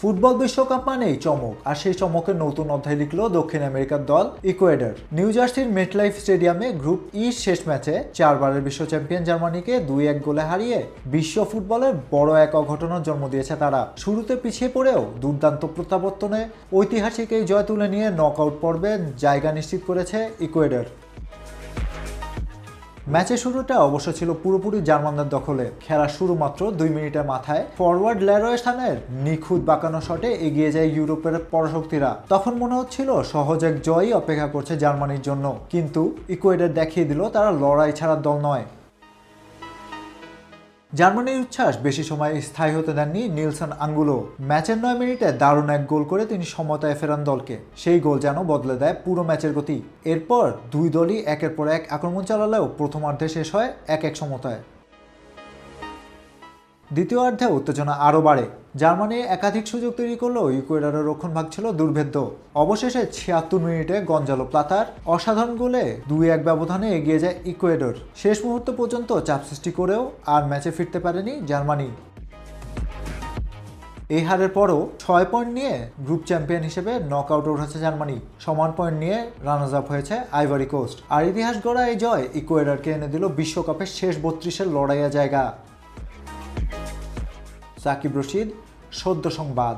Football বিশ্বকাপ মানেই চমক, আর সেই চমকের নতুন অধ্যায় লিখল দক্ষিণ আমেরিকার দল ইকুয়েডর। নিউ জার্সির মেটলাইফ স্টেডিয়ামে গ্রুপ ই শেষ ম্যাচে 4 বারের বিশ্ব চ্যাম্পিয়ন জার্মানিকে 2-1 গোলে হারিয়ে বিশ্ব ফুটবলের বড় এক অঘটনের জন্ম দিয়েছে তারা। শুরুতে পিছিয়ে পড়েও দুর্দান্ত প্রত্যাবর্তনে ঐতিহাসিক এই জয় তুলে নিয়ে নকআউট পর্বে জায়গা নিশ্চিত করেছে ইকুয়েডর। ম্যাচের শুরুটা অবশ্য ছিল পুরোপুরি জার্মানদের দখলে। খেলার শুরু মাত্র 2 মিনিটের মাথায় ফরওয়ার্ড লেরয় সানের নিখুঁত বাঁকানো শটে এগিয়ে যায় ইউরোপের পরাশক্তিরা। তখন মনে হচ্ছিল সহজ এক জয়ই অপেক্ষা করছে জার্মানির জন্য, কিন্তু ইকুয়েডর দেখিয়ে দিল তারা লড়াই ছাড়ার দল নয়। জার্মানির উচ্ছ্বাস বেশি সময় স্থায়ী হতে দেননি নিলসন আঙ্গুলো। ম্যাচের 9 মিনিটে দারুণ এক গোল করে তিনি সমতায় ফেরান দলকে। সেই গোল যেন বদলে দেয় পুরো ম্যাচের গতি। এরপর দুই দলই একের পর এক আক্রমণ চালালেও প্রথমার্ধে শেষ হয় 1-1 সমতায়। দ্বিতীয়ার্ধে উত্তেজনা আরও বাড়ে। জার্মানি একাধিক সুযোগ তৈরি করলেও ইকুয়েডরের রক্ষণভাগ ছিল দুর্ভেদ্য। অবশেষে 76 মিনিটে গঞ্জালো প্লাতার অসাধারণ গোলে 2-1 ব্যবধানে এগিয়ে যায় ইকুয়েডর। শেষ মুহূর্ত পর্যন্ত চাপ সৃষ্টি করেও আর ম্যাচে ফিরতে পারেনি জার্মানি। এই হারের পরও 6 পয়েন্ট নিয়ে গ্রুপ চ্যাম্পিয়ন হিসেবে নকআউটে উঠেছে জার্মানি। সমান পয়েন্ট নিয়ে রানার্স আপ হয়েছে আইভরি কোস্ট। আর ইতিহাস গড়া এই জয় ইকুয়েডরকে এনে দিল বিশ্বকাপের শেষ 32-এর লড়াইয়ের জায়গা। সাকিব রশিদ, সদ্য সংবাদ।